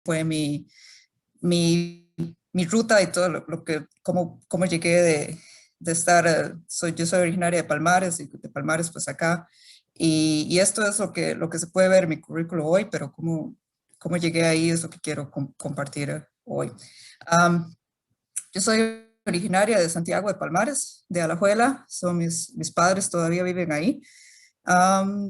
fue mi ruta y todo cómo llegué de estar, yo soy originaria de Palmares, y de Palmares pues acá, y esto es lo que se puede ver en mi currículo hoy, pero cómo llegué ahí es lo que quiero compartir hoy. Yo soy originaria de Santiago de Palmares, de Alajuela, mis padres todavía viven ahí.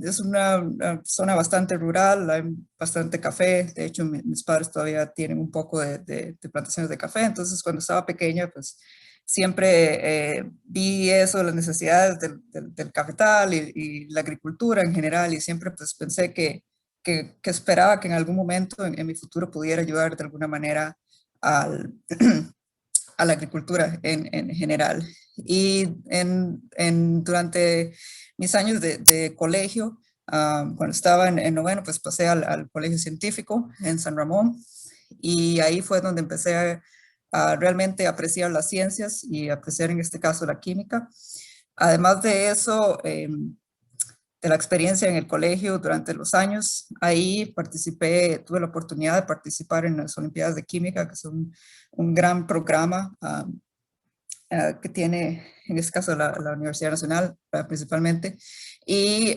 Es una zona bastante rural, hay bastante café. De hecho, mis padres todavía tienen un poco de plantaciones de café. Entonces, cuando estaba pequeña, pues siempre vi eso, las necesidades del cafetal y la agricultura en general. Y siempre pues pensé que esperaba que en algún momento en mi futuro pudiera ayudar de alguna manera al, a la agricultura en general. Y durante mis años de colegio, cuando estaba en noveno, pues pasé al colegio científico en San Ramón, y ahí fue donde empecé a realmente apreciar las ciencias y apreciar en este caso la química. Además de eso, de la experiencia en el colegio durante los años, ahí tuve la oportunidad de participar en las Olimpiadas de Química, que son un gran programa que tiene, en este caso, la Universidad Nacional principalmente. Y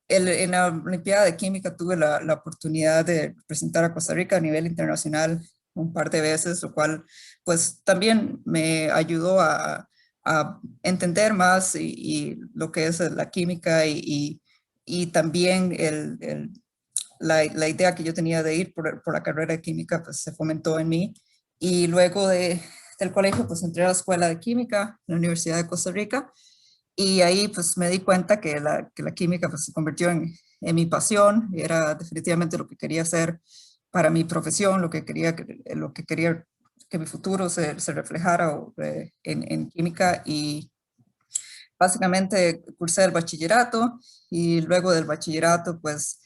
en la Olimpiada de Química tuve la oportunidad de representar a Costa Rica a nivel internacional un par de veces, lo cual pues también me ayudó a entender más y lo que es la química y también la idea que yo tenía de ir por la carrera de química pues se fomentó en mí. Y luego del colegio pues entré a la Escuela de Química en la Universidad de Costa Rica, y ahí pues me di cuenta que la química pues se convirtió en mi pasión. Era definitivamente lo que quería hacer para mi profesión, lo que quería que mi futuro se reflejara en química. Y básicamente cursé el bachillerato, y luego del bachillerato pues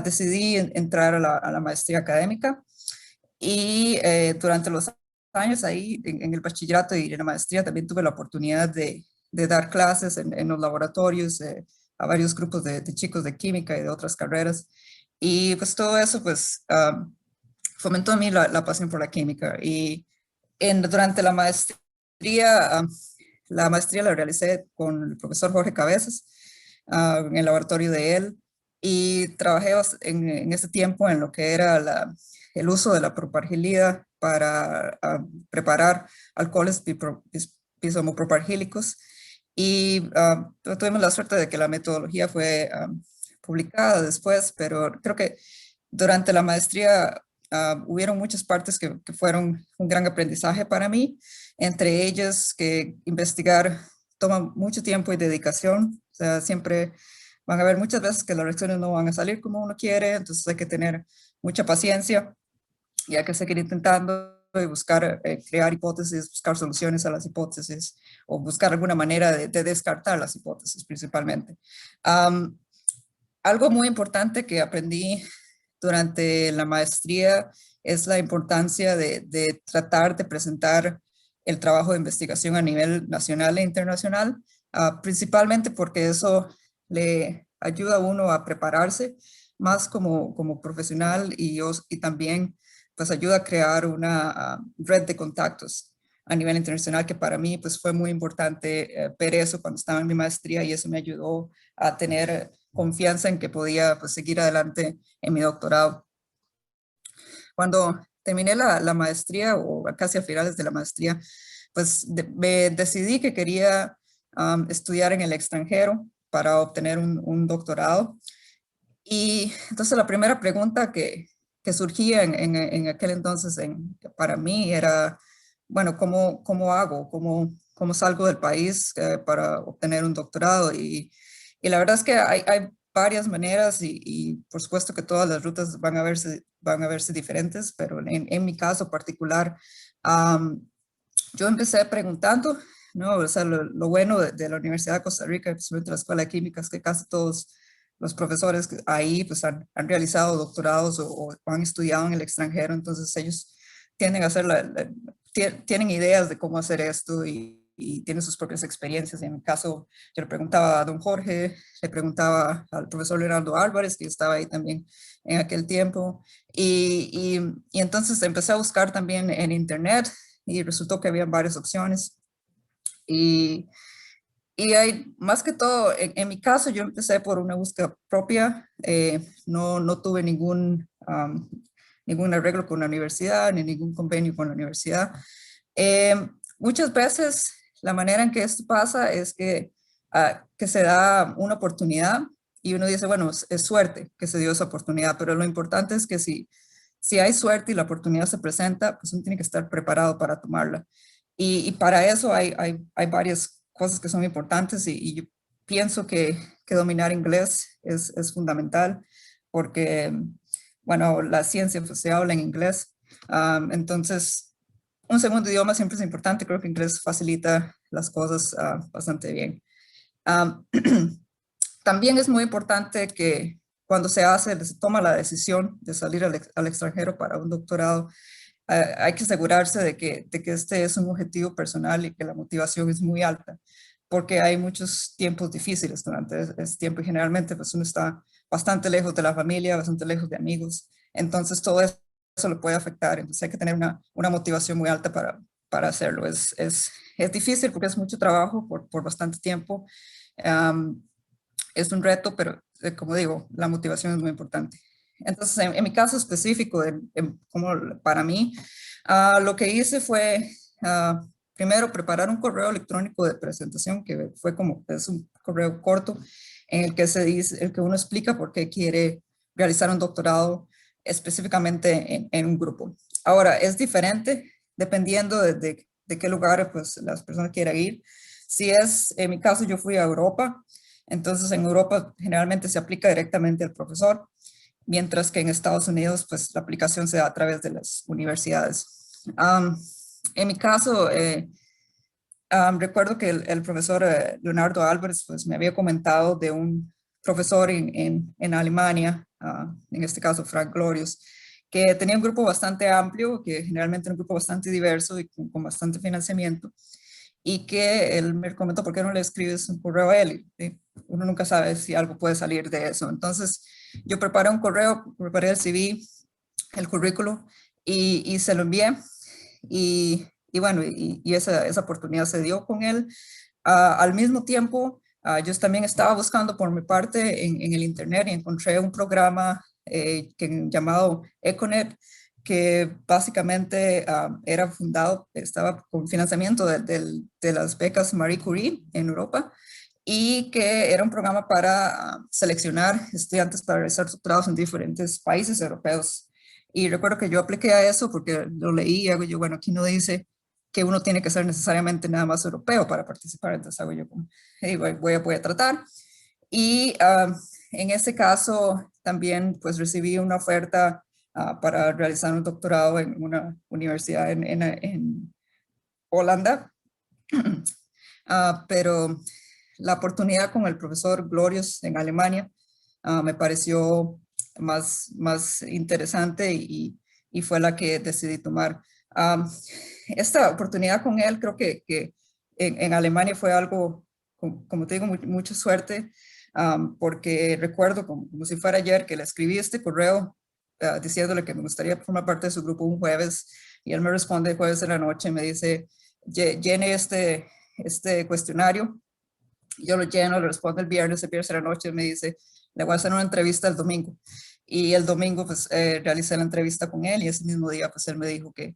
decidí entrar a la maestría académica. Y durante los años ahí en el bachillerato y en la maestría también tuve la oportunidad de dar clases en los laboratorios a varios grupos de chicos de química y de otras carreras. Y pues todo eso pues fomentó en mí la pasión por la química. Y durante la maestría la realicé con el profesor Jorge Cabezas en el laboratorio de él, y trabajé en ese tiempo en lo que era el uso de la propargilida para preparar alcoholes bisomopropargílicos. Y tuvimos la suerte de que la metodología fue publicada después, pero creo que durante la maestría hubieron muchas partes que fueron un gran aprendizaje para mí, entre ellas que investigar toma mucho tiempo y dedicación. O sea, siempre van a haber muchas veces que las reacciones no van a salir como uno quiere, entonces hay que tener mucha paciencia y hay que seguir intentando y buscar, crear hipótesis, buscar soluciones a las hipótesis, o buscar alguna manera de descartar las hipótesis principalmente. Algo muy importante que aprendí durante la maestría es la importancia de tratar de presentar el trabajo de investigación a nivel nacional e internacional, principalmente porque eso le ayuda a uno a prepararse más como profesional, y también pues ayuda a crear una red de contactos a nivel internacional, que para mí pues fue muy importante ver eso cuando estaba en mi maestría, y eso me ayudó a tener confianza en que podía pues seguir adelante en mi doctorado. Cuando terminé la maestría, o casi a finales de la maestría, pues me decidí que quería estudiar en el extranjero para obtener un doctorado. Y entonces la primera pregunta que surgía en aquel entonces para mí era, bueno, ¿cómo hago? ¿Cómo salgo del país para obtener un doctorado? Y la verdad es que hay varias maneras, y por supuesto que todas las rutas van a verse diferentes, pero en mi caso particular, yo empecé preguntando, ¿no? O sea, lo bueno de la Universidad de Costa Rica, especialmente la Escuela de Química, es que casi todos los profesores ahí pues han realizado doctorados o han estudiado en el extranjero, entonces ellos tienden a hacer tienen ideas de cómo hacer esto, y tiene sus propias experiencias. En mi caso, yo le preguntaba a don Jorge, le preguntaba al profesor Leonardo Álvarez, que estaba ahí también en aquel tiempo, y entonces empecé a buscar también en internet y resultó que había varias opciones. Y, y hay, más que todo, en mi caso, yo empecé por una búsqueda propia, no tuve ningún arreglo con la universidad, ni ningún convenio con la universidad. Eh, Muchas veces la manera en que esto pasa es que se da una oportunidad y uno dice, bueno, es suerte que se dio esa oportunidad, pero lo importante es que si hay suerte y la oportunidad se presenta, pues uno tiene que estar preparado para tomarla. Y para eso hay varias cosas que son importantes y yo pienso que dominar inglés es fundamental porque, bueno, la ciencia pues, se habla en inglés. Entonces, un segundo idioma siempre es importante. Creo que inglés facilita las cosas bastante bien. Um, También es muy importante que cuando se toma la decisión de salir al extranjero para un doctorado, hay que asegurarse de que este es un objetivo personal y que la motivación es muy alta, porque hay muchos tiempos difíciles durante ese tiempo y generalmente pues uno está bastante lejos de la familia, bastante lejos de amigos, entonces todo eso lo puede afectar, entonces hay que tener una motivación muy alta para hacerlo. Es difícil porque es mucho trabajo por bastante tiempo, um, es un reto, pero como digo, la motivación es muy importante. Entonces, en mi caso específico, como para mí, lo que hice fue primero preparar un correo electrónico de presentación, que fue como, es un correo corto, en el que se dice, el que uno explica por qué quiere realizar un doctorado específicamente en un grupo. Ahora, es diferente dependiendo de qué lugar pues, las personas quieran ir. Si es, en mi caso, yo fui a Europa, entonces en Europa generalmente se aplica directamente al profesor, mientras que en Estados Unidos pues la aplicación se da a través de las universidades. En mi caso, recuerdo que el profesor Leonardo Álvarez pues me había comentado de un profesor en Alemania, en este caso Frank Glorius, que tenía un grupo bastante amplio, que generalmente era un grupo bastante diverso y con bastante financiamiento, y que él me comentó, ¿por qué no le escribes un correo a él? Y uno nunca sabe si algo puede salir de eso. Entonces, yo preparé un correo, preparé el CV, el currículo, y se lo envié. Y bueno, y esa oportunidad se dio con él. Al mismo tiempo, yo también estaba buscando por mi parte en el Internet y encontré un programa llamado Econet, que básicamente era fundado, estaba con financiamiento de las becas Marie Curie en Europa y que era un programa para seleccionar estudiantes para realizar doctorados en diferentes países europeos. Y recuerdo que yo apliqué a eso porque lo leí y hago yo, bueno, aquí no dice que uno tiene que ser necesariamente nada más europeo para participar, entonces hago yo como, hey, voy a tratar. Y en ese caso también pues recibí una oferta para realizar un doctorado en una universidad en Holanda, pero la oportunidad con el profesor Glorius en Alemania me pareció más interesante y fue la que decidí tomar. Esta oportunidad con él creo que en Alemania fue algo, como te digo, mucha suerte, porque recuerdo como si fuera ayer que le escribí este correo diciéndole que me gustaría formar parte de su grupo un jueves y él me responde el jueves de la noche y me dice, llene este cuestionario. Yo lo lleno, le respondo el viernes de la noche me dice, le voy a hacer una entrevista el domingo. Y el domingo pues realicé la entrevista con él y ese mismo día pues él me dijo que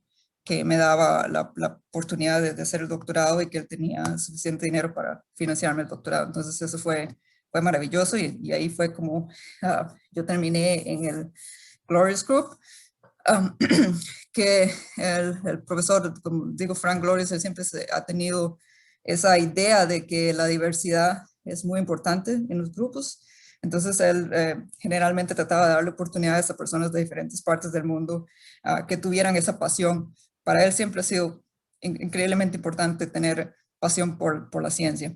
me daba la oportunidad de hacer el doctorado y que él tenía suficiente dinero para financiarme el doctorado. Entonces eso fue maravilloso y ahí fue como yo terminé en el Glorious Group. Um, que el profesor, como digo, Frank Glorious, él siempre ha tenido esa idea de que la diversidad es muy importante en los grupos. Entonces, él generalmente trataba de darle oportunidades a personas de diferentes partes del mundo que tuvieran esa pasión. Para él siempre ha sido increíblemente importante tener pasión por la ciencia.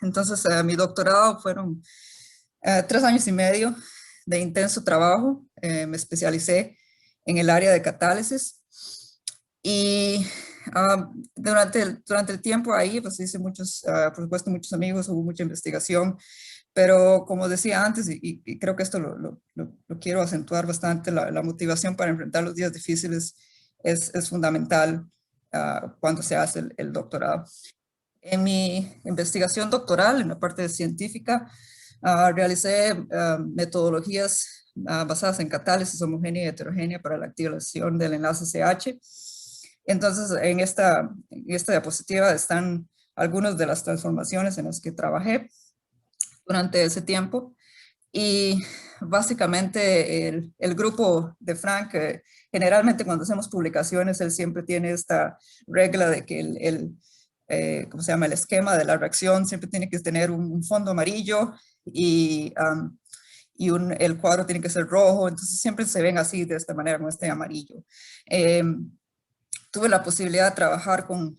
Entonces, mi doctorado fueron 3 años y medio de intenso trabajo. Me especialicé en el área de catálisis y Durante el tiempo ahí, pues hice muchos, por supuesto, muchos amigos, hubo mucha investigación, pero como decía antes, y creo que esto lo quiero acentuar bastante, la motivación para enfrentar los días difíciles es fundamental cuando se hace el doctorado. En mi investigación doctoral, en la parte científica, realicé metodologías basadas en catálisis homogénea y heterogénea para la activación del enlace CH. Entonces, en esta diapositiva están algunas de las transformaciones en las que trabajé durante ese tiempo. Y básicamente el grupo de Frank, generalmente cuando hacemos publicaciones, él siempre tiene esta regla de que ¿cómo se llama? El esquema de la reacción siempre tiene que tener un fondo amarillo y, el cuadro tiene que ser rojo, entonces siempre se ven así de esta manera, con este amarillo. Tuve la posibilidad de trabajar con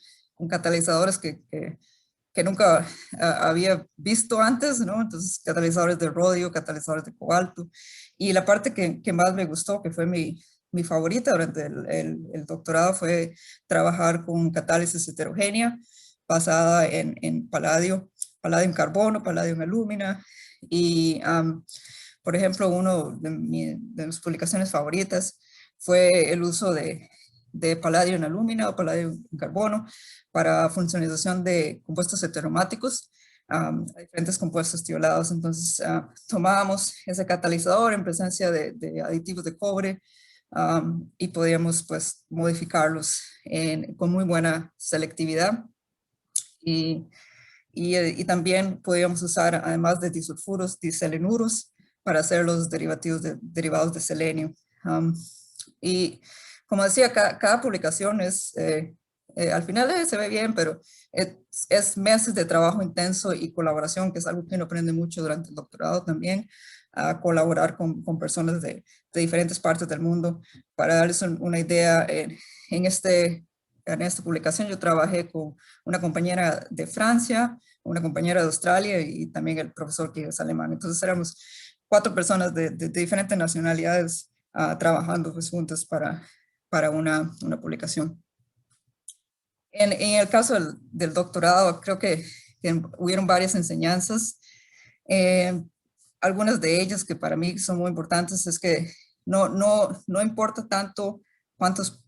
catalizadores que nunca había visto antes, ¿no? Entonces, catalizadores de rodio, catalizadores de cobalto. Y la parte que más me gustó, que fue mi favorita durante el doctorado, fue trabajar con catálisis heterogénea basada en paladio en carbono, paladio en alúmina. Y, por ejemplo, de mis publicaciones favoritas fue el uso de paladio en alúmina o paladio en carbono para funcionalización de compuestos heteromáticos, diferentes compuestos tiolados. Entonces, tomábamos ese catalizador en presencia de aditivos de cobre y podíamos pues modificarlos con muy buena selectividad. Y también podíamos usar, además de disulfuros, diselenuros para hacer los derivados de selenio. Y como decía, cada publicación al final se ve bien, pero es meses de trabajo intenso y colaboración, que es algo que uno aprende mucho durante el doctorado también, a colaborar con personas de diferentes partes del mundo. Para darles una idea, en esta publicación yo trabajé con una compañera de Francia, una compañera de Australia y también el profesor que es alemán. Entonces éramos 4 personas de diferentes nacionalidades trabajando pues, juntos para una publicación. En el caso del doctorado, creo que hubieron varias enseñanzas. Algunas de ellas que para mí son muy importantes es que no importa tanto cuántas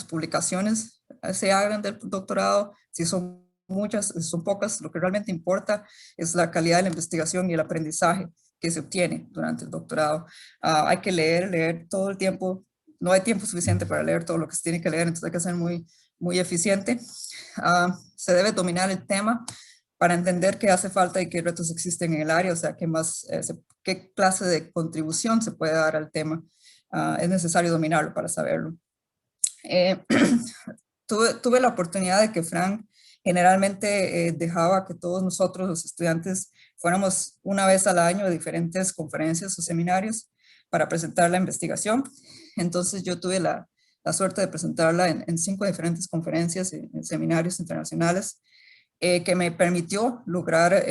publicaciones se hagan del doctorado, si son muchas, si son pocas, lo que realmente importa es la calidad de la investigación y el aprendizaje que se obtiene durante el doctorado. Hay que leer todo el tiempo, no hay tiempo suficiente para leer todo lo que se tiene que leer, entonces hay que ser muy eficiente. Se debe dominar el tema para entender qué hace falta y qué retos existen en el área, o sea, qué clase de contribución se puede dar al tema. Es necesario dominarlo para saberlo. Tuve la oportunidad de que Frank generalmente dejaba que todos nosotros, los estudiantes, fuéramos una vez al año a diferentes conferencias o seminarios para presentar la investigación. Entonces yo tuve la suerte de presentarla en 5 diferentes conferencias, en seminarios internacionales, que me permitió lograr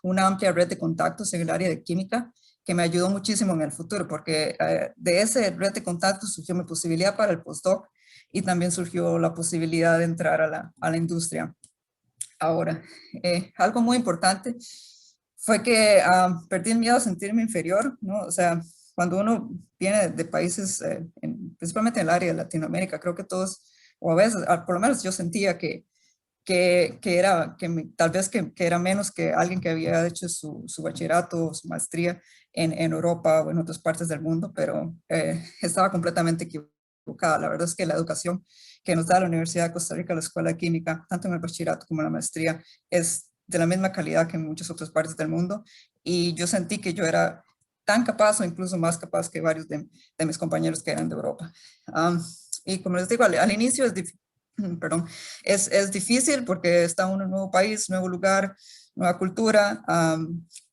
una amplia red de contactos en el área de química, que me ayudó muchísimo en el futuro, porque de esa red de contactos surgió mi posibilidad para el postdoc y también surgió la posibilidad de entrar a la industria. Ahora, algo muy importante fue que perdí el miedo a sentirme inferior, ¿no? O sea, cuando uno viene de países, principalmente en el área de Latinoamérica, creo que todos, o a veces, por lo menos yo sentía tal vez que era menos que alguien que había hecho su bachillerato o su maestría en Europa o en otras partes del mundo, pero estaba completamente equivocada. La verdad es que la educación que nos da la Universidad de Costa Rica, la Escuela de Química, tanto en el bachillerato como en la maestría, es de la misma calidad que en muchas otras partes del mundo, y yo sentí que yo era tan capaz o incluso más capaz que varios de mis compañeros que eran de Europa. Y como les digo, al inicio es difícil. Perdón, es difícil porque está uno en un nuevo país, nuevo lugar, nueva cultura,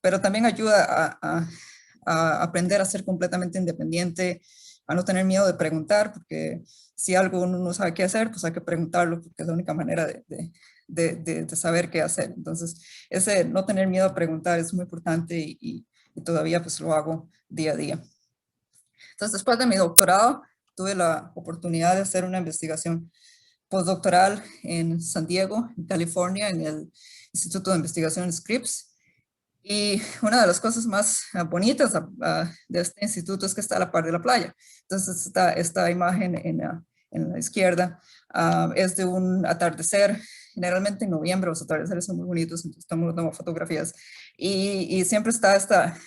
pero también ayuda a aprender a ser completamente independiente, a no tener miedo de preguntar, porque si algo uno no sabe qué hacer, pues hay que preguntarlo, porque es la única manera de saber qué hacer. Entonces, ese no tener miedo a preguntar es muy importante y todavía pues lo hago día a día. Entonces, después de mi doctorado, tuve la oportunidad de hacer una investigación postdoctoral en San Diego, en California, en el Instituto de Investigación Scripps. Y una de las cosas más bonitas de este instituto es que está a la par de la playa. Entonces, esta imagen en la izquierda es de un atardecer. Generalmente en noviembre los atardeceres son muy bonitos, entonces tomamos fotografías. Y siempre está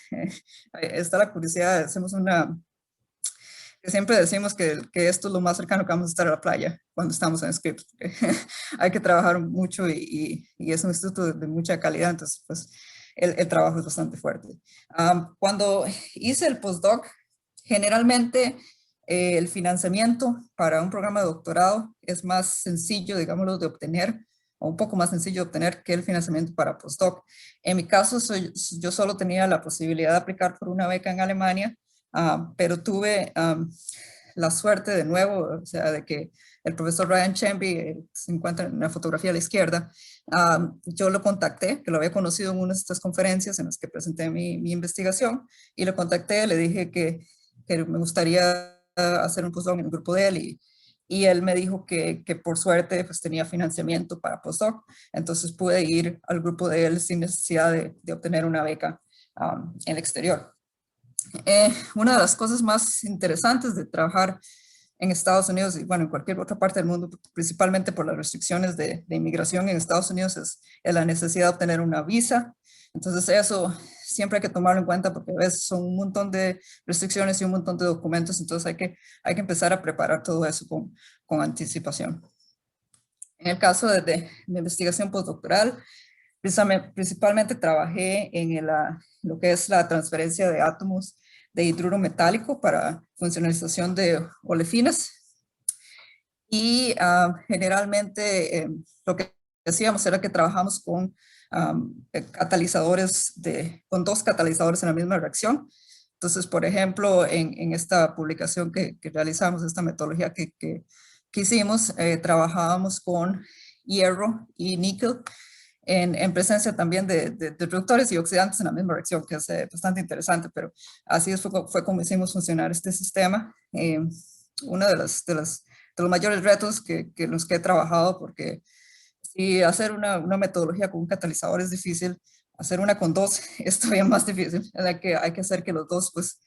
la curiosidad, hacemos que siempre decimos que esto es lo más cercano que vamos a estar a la playa cuando estamos en Scripps. Hay que trabajar mucho y es un instituto de mucha calidad, entonces pues el trabajo es bastante fuerte. Cuando hice el postdoc, generalmente el financiamiento para un programa de doctorado es más sencillo, digámoslo, de obtener, o un poco más sencillo de obtener que el financiamiento para postdoc. En mi caso, yo solo tenía la posibilidad de aplicar por una beca en Alemania, pero tuve la suerte de nuevo, o sea, de que el profesor Ryan Chamby, se encuentra en la fotografía a la izquierda, yo lo contacté, que lo había conocido en una de estas conferencias en las que presenté mi investigación, y lo contacté, le dije que me gustaría hacer un postdoc en el grupo de él, y él me dijo que por suerte pues tenía financiamiento para postdoc, entonces pude ir al grupo de él sin necesidad de obtener una beca en el exterior. Una de las cosas más interesantes de trabajar en Estados Unidos y bueno, en cualquier otra parte del mundo, principalmente por las restricciones de inmigración en Estados Unidos, es la necesidad de obtener una visa. Entonces eso siempre hay que tomarlo en cuenta porque a veces son un montón de restricciones y un montón de documentos, entonces hay que empezar a preparar todo eso con anticipación. En el caso de investigación postdoctoral, principalmente trabajé en lo que es la transferencia de átomos de hidruro metálico para funcionalización de olefinas. Y generalmente lo que hacíamos era que trabajamos con catalizadores, con dos catalizadores en la misma reacción. Entonces, por ejemplo, en esta publicación que realizamos, esta metodología que hicimos, trabajábamos con hierro y níquel en presencia también de reductores y oxidantes en la misma reacción, que es bastante interesante, pero así fue como hicimos funcionar este sistema. Uno de los mayores retos los que he trabajado, porque si hacer una metodología con un catalizador es difícil, hacer una con dos es todavía más difícil. Hay que hacer que los dos pues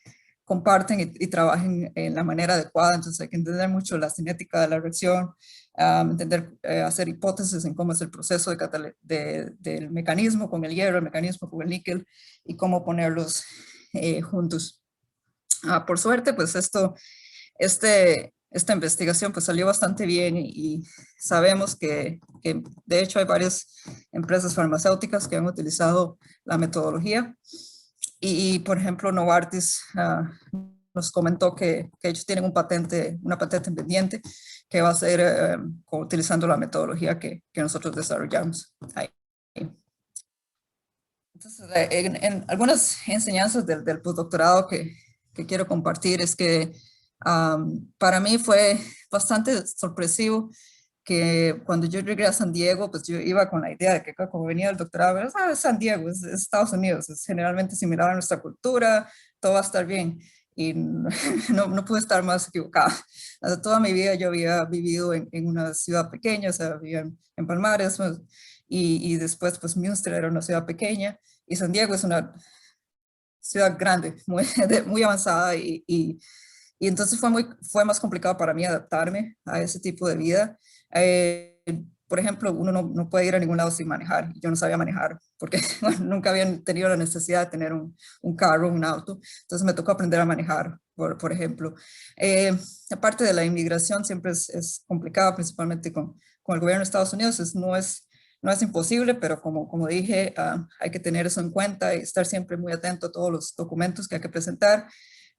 comparten y trabajen en la manera adecuada, entonces hay que entender mucho la cinética de la reacción, hacer hipótesis en cómo es el proceso del mecanismo con el hierro, el mecanismo con el níquel y cómo ponerlos juntos. Por suerte, pues esta investigación pues salió bastante bien y sabemos que de hecho hay varias empresas farmacéuticas que han utilizado la metodología. Y por ejemplo, Novartis nos comentó que ellos tienen una patente pendiente que va a ser utilizando la metodología que nosotros desarrollamos ahí. Entonces, en algunas enseñanzas del postdoctorado que quiero compartir es que para mí fue bastante sorpresivo que cuando yo llegué a San Diego, pues yo iba con la idea de que como venía el doctorado, es San Diego, es Estados Unidos, es generalmente similar a nuestra cultura, todo va a estar bien. Y no pude estar más equivocada. Toda mi vida yo había vivido en una ciudad pequeña, o sea, vivía en Palmares, pues, y después pues Münster era una ciudad pequeña, y San Diego es una ciudad grande, muy avanzada, y entonces fue más complicado para mí adaptarme a ese tipo de vida. Por ejemplo, uno no puede ir a ningún lado sin manejar. Yo no sabía manejar porque bueno, nunca había tenido la necesidad de tener un carro, un auto. Entonces me tocó aprender a manejar, por ejemplo. Aparte de la inmigración, siempre es complicado, principalmente con el gobierno de Estados Unidos. No es imposible, pero como dije, hay que tener eso en cuenta y estar siempre muy atento a todos los documentos que hay que presentar.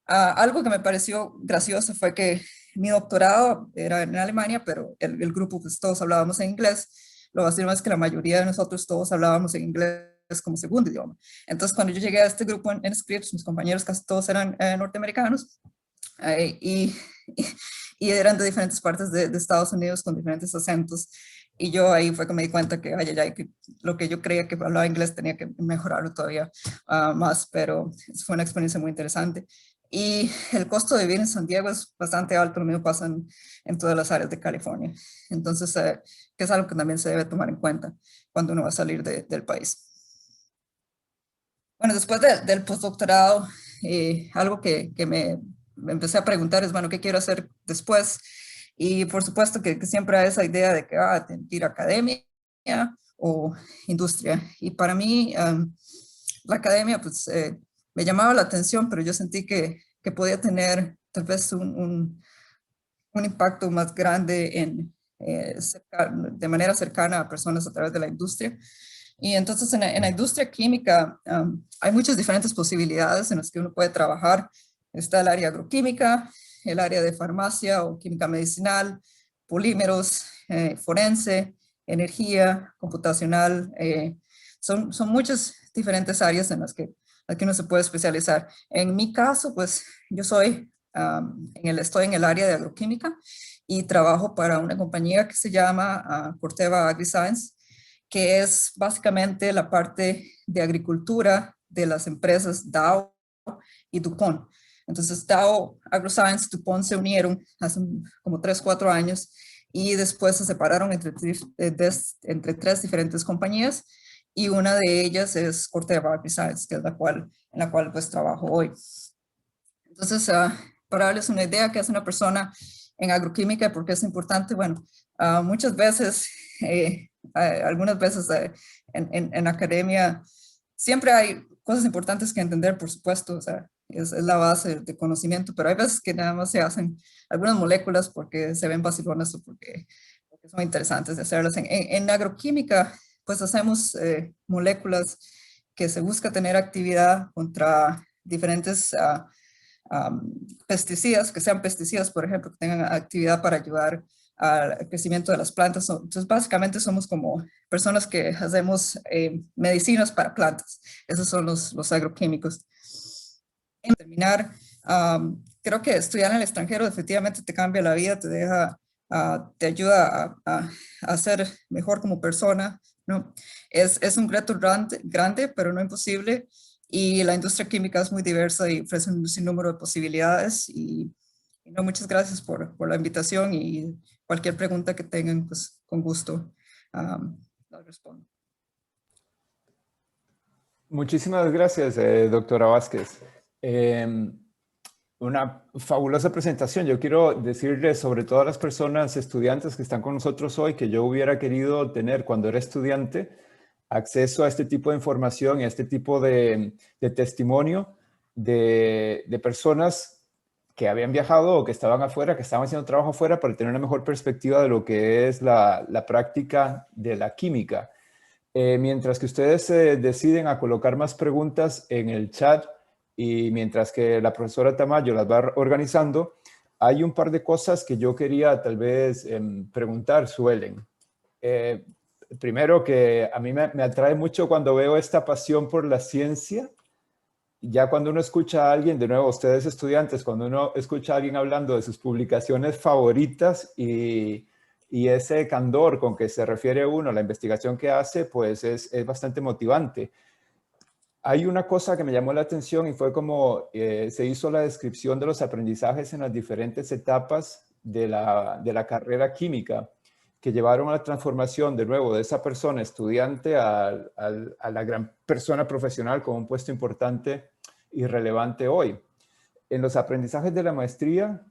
Algo que me pareció gracioso fue que mi doctorado era en Alemania, pero el grupo, pues todos hablábamos en inglés. Lo vacilo es que la mayoría de nosotros todos hablábamos en inglés como segundo idioma. Entonces, cuando yo llegué a este grupo en Scripps, mis compañeros casi todos eran norteamericanos y, y eran de diferentes partes de Estados Unidos con diferentes acentos. Y yo ahí fue que me di cuenta que, que lo que yo creía que hablaba inglés tenía que mejorarlo todavía más, pero fue una experiencia muy interesante. Y el costo de vivir en San Diego es bastante alto, lo mismo pasa en todas las áreas de California. Entonces, que es algo que también se debe tomar en cuenta cuando uno va a salir del país. Bueno, después del postdoctorado, algo que me empecé a preguntar es, bueno, ¿qué quiero hacer después? Y por supuesto que siempre hay esa idea de que tengo que ir a academia o industria. Y para mí, la academia, pues, me llamaba la atención, pero yo sentí que podía tener tal vez un impacto más grande de manera cercana a personas a través de la industria. Y entonces en la industria química hay muchas diferentes posibilidades en las que uno puede trabajar. Está el área agroquímica, el área de farmacia o química medicinal, polímeros, forense, energía, computacional. Son muchas diferentes áreas en las que uno se puede especializar. En mi caso, pues yo estoy en el área de agroquímica y trabajo para una compañía que se llama Corteva AgriScience, que es básicamente la parte de agricultura de las empresas Dow y DuPont. Entonces Dow, AgroScience, DuPont se unieron hace como 3, 4 años y después se separaron entre tres diferentes compañías y una de ellas es Corteva AgriScience, que es en la cual pues trabajo hoy. Entonces, para darles una idea qué hace una persona en agroquímica, porque es importante, bueno, muchas veces, algunas veces en academia, siempre hay cosas importantes que entender, por supuesto, o sea, es la base de conocimiento, pero hay veces que nada más se hacen algunas moléculas porque se ven vacilonas o porque son interesantes de hacerlas. En agroquímica, pues hacemos moléculas que se busca tener actividad contra diferentes pesticidas, que sean pesticidas, por ejemplo, que tengan actividad para ayudar al crecimiento de las plantas. Entonces, básicamente somos como personas que hacemos medicinas para plantas. Esos son los agroquímicos. En terminar, creo que estudiar en el extranjero efectivamente te cambia la vida, te ayuda a ser mejor como persona, ¿no? Es un reto grande, pero no imposible. Y la industria química es muy diversa y ofrece un sinnúmero de posibilidades. Y no, muchas gracias por la invitación y cualquier pregunta que tengan, pues con gusto las respondo. Muchísimas gracias, doctora Vázquez. Una fabulosa presentación. Yo quiero decirles sobre todo a las personas estudiantes que están con nosotros hoy que yo hubiera querido tener cuando era estudiante acceso a este tipo de información y a este tipo de testimonio de personas que habían viajado o que estaban afuera, que estaban haciendo trabajo afuera para tener una mejor perspectiva de lo que es la práctica de la química. Mientras que ustedes se deciden a colocar más preguntas en el chat y mientras que la profesora Tamayo las va organizando, hay un par de cosas que yo quería tal vez preguntar, Suelen. Primero que a mí me atrae mucho cuando veo esta pasión por la ciencia. Ya cuando uno escucha a alguien, de nuevo, ustedes estudiantes, cuando uno escucha a alguien hablando de sus publicaciones favoritas y ese candor con que se refiere uno a la investigación que hace, pues es bastante motivante. Hay una cosa que me llamó la atención y fue como se hizo la descripción de los aprendizajes en las diferentes etapas de la carrera química que llevaron a la transformación de nuevo de esa persona estudiante a la gran persona profesional con un puesto importante y relevante hoy. En los aprendizajes de la maestría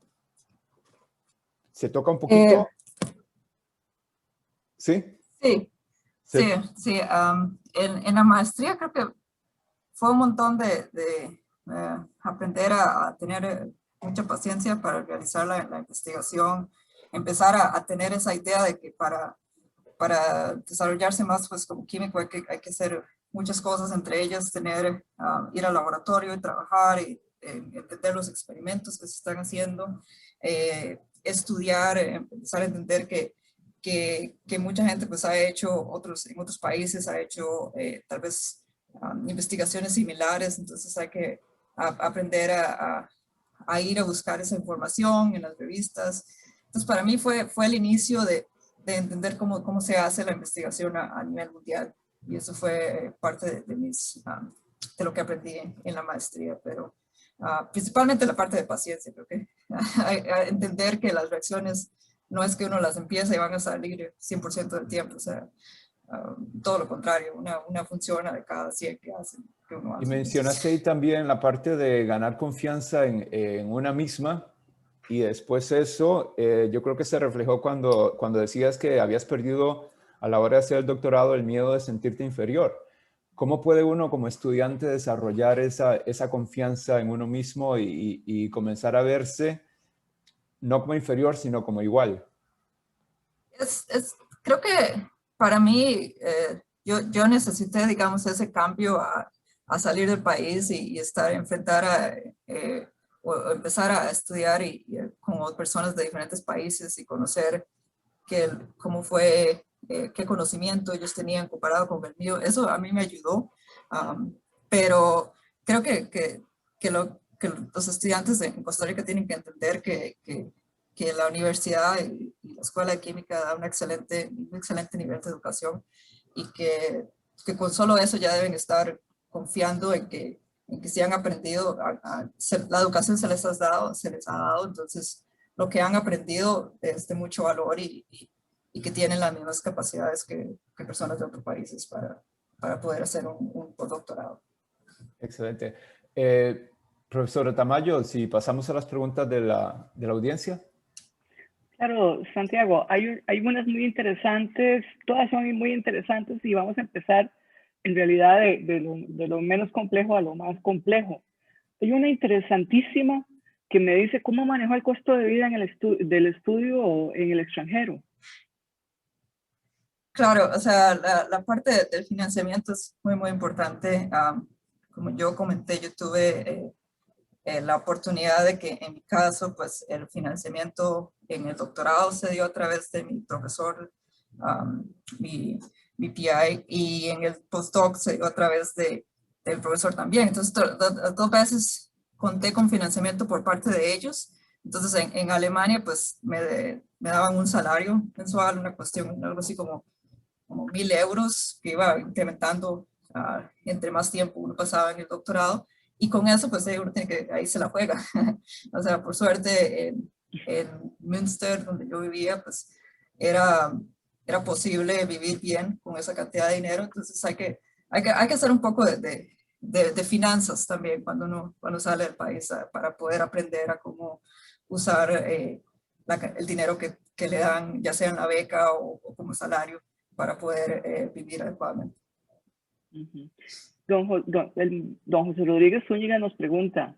se toca un Eh, poquito, ¿sí? sí, sí, Se, sí. En la maestría creo que fue un montón de aprender a tener mucha paciencia para realizar la investigación, empezar a tener esa idea de que para desarrollarse más pues como químico hay que hacer muchas cosas, entre ellas ir al laboratorio y trabajar y entender los experimentos que se están haciendo, estudiar, empezar a entender que mucha gente pues ha hecho, en otros países ha hecho tal vez investigaciones similares, entonces hay que aprender a ir a buscar esa información en las revistas. Entonces para mí fue el inicio de entender cómo se hace la investigación a nivel mundial. Y eso fue parte de lo que aprendí en la maestría. Pero Principalmente la parte de paciencia, creo que entender que las reacciones no es que uno las empiece y van a salir 100% del tiempo, o sea, todo lo contrario, una funciona de cada 100 que uno Y hace. mencionaste ahí también la parte de ganar confianza en una misma y después eso, yo creo que se reflejó cuando decías que habías perdido a la hora de hacer el doctorado el miedo de sentirte inferior. ¿Cómo puede uno como estudiante desarrollar esa confianza en uno mismo y comenzar a verse no como inferior, sino como igual? Creo que para mí, yo necesité, digamos, ese cambio a salir del país y enfrentar o empezar a estudiar con personas de diferentes países y conocer cómo fue, qué conocimiento ellos tenían comparado con el mío. Eso a mí me ayudó, pero creo que los estudiantes en Costa Rica tienen que entender que la universidad y la escuela de química da un excelente nivel de educación y que con solo eso ya deben estar confiando en que si han aprendido, la educación se les ha dado, entonces lo que han aprendido es de mucho valor y que tienen las mismas capacidades que personas de otros países para poder hacer un postdoctorado. Excelente. Profesora Tamayo, si pasamos a las preguntas de la audiencia. Claro, Santiago, hay unas muy interesantes, todas son muy interesantes y vamos a empezar en realidad de lo menos complejo a lo más complejo. Hay una interesantísima que me dice cómo manejó el costo de vida del estudio en el extranjero. Claro, o sea, la parte del financiamiento es muy, muy importante. Como yo comenté, yo tuve la oportunidad de que en mi caso, pues el financiamiento en el doctorado se dio a través de mi profesor, mi PI, y en el postdoc se dio a través del profesor también. Entonces, dos veces conté con financiamiento por parte de ellos. Entonces, en Alemania, pues me daban un salario mensual, una cuestión, algo así como 1.000 euros, que iba incrementando entre más tiempo uno pasaba en el doctorado. Y con eso, pues uno tiene ahí se la juega. O sea, por suerte, en Münster, donde yo vivía, pues era posible vivir bien con esa cantidad de dinero. Entonces hay que hacer un poco de finanzas también cuando sale del país para poder aprender a cómo usar el dinero que le dan, ya sea en la beca o como salario, para poder vivir adecuadamente. Uh-huh. Don José Rodríguez Zúñiga nos pregunta,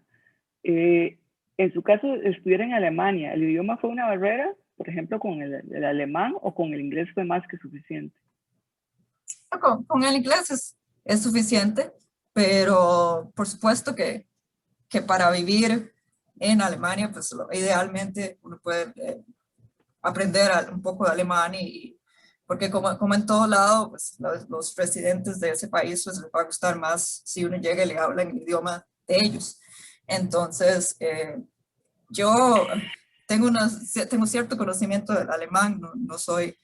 en su caso, estudiar en Alemania, ¿el idioma fue una barrera? Por ejemplo, ¿con el alemán o con el inglés fue más que suficiente? Con el inglés es suficiente, pero por supuesto que para vivir en Alemania, pues idealmente uno puede aprender un poco de alemán porque como en todo lado, pues los residentes de ese país pues les va a gustar más si uno llega y le habla en el idioma de ellos. Entonces, yo tengo cierto conocimiento del alemán, no soy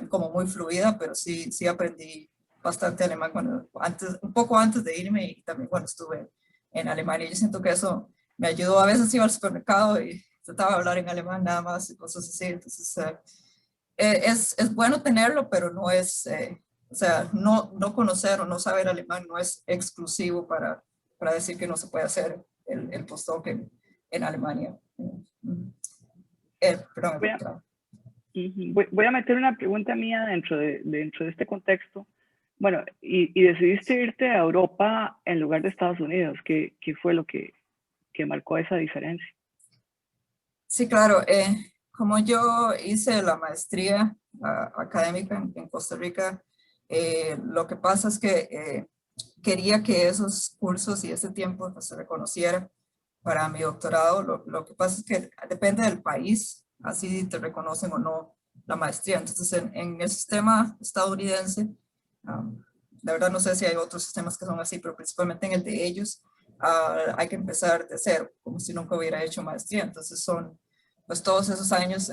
como muy fluida, pero sí aprendí bastante alemán un poco antes de irme y también cuando estuve en Alemania. Yo siento que eso me ayudó. A veces iba al supermercado y trataba de hablar en alemán nada más y cosas así. Entonces, es bueno tenerlo, pero no es, o sea, no conocer o no saber alemán no es exclusivo para decir que no se puede hacer el postdoc en Alemania. Perdón. Voy a meter una pregunta mía dentro de este contexto. Bueno, y decidiste irte a Europa en lugar de Estados Unidos. ¿Qué fue lo que marcó esa diferencia? Sí, claro. Como yo hice la maestría académica en Costa Rica, lo que pasa es que quería que esos cursos y ese tiempo pues, se reconociera para mi doctorado. Lo que pasa es que depende del país, así te reconocen o no la maestría. Entonces, en el sistema estadounidense, la verdad no sé si hay otros sistemas que son así, pero principalmente en el de ellos, hay que empezar de cero, como si nunca hubiera hecho maestría. Entonces son, pues todos esos años,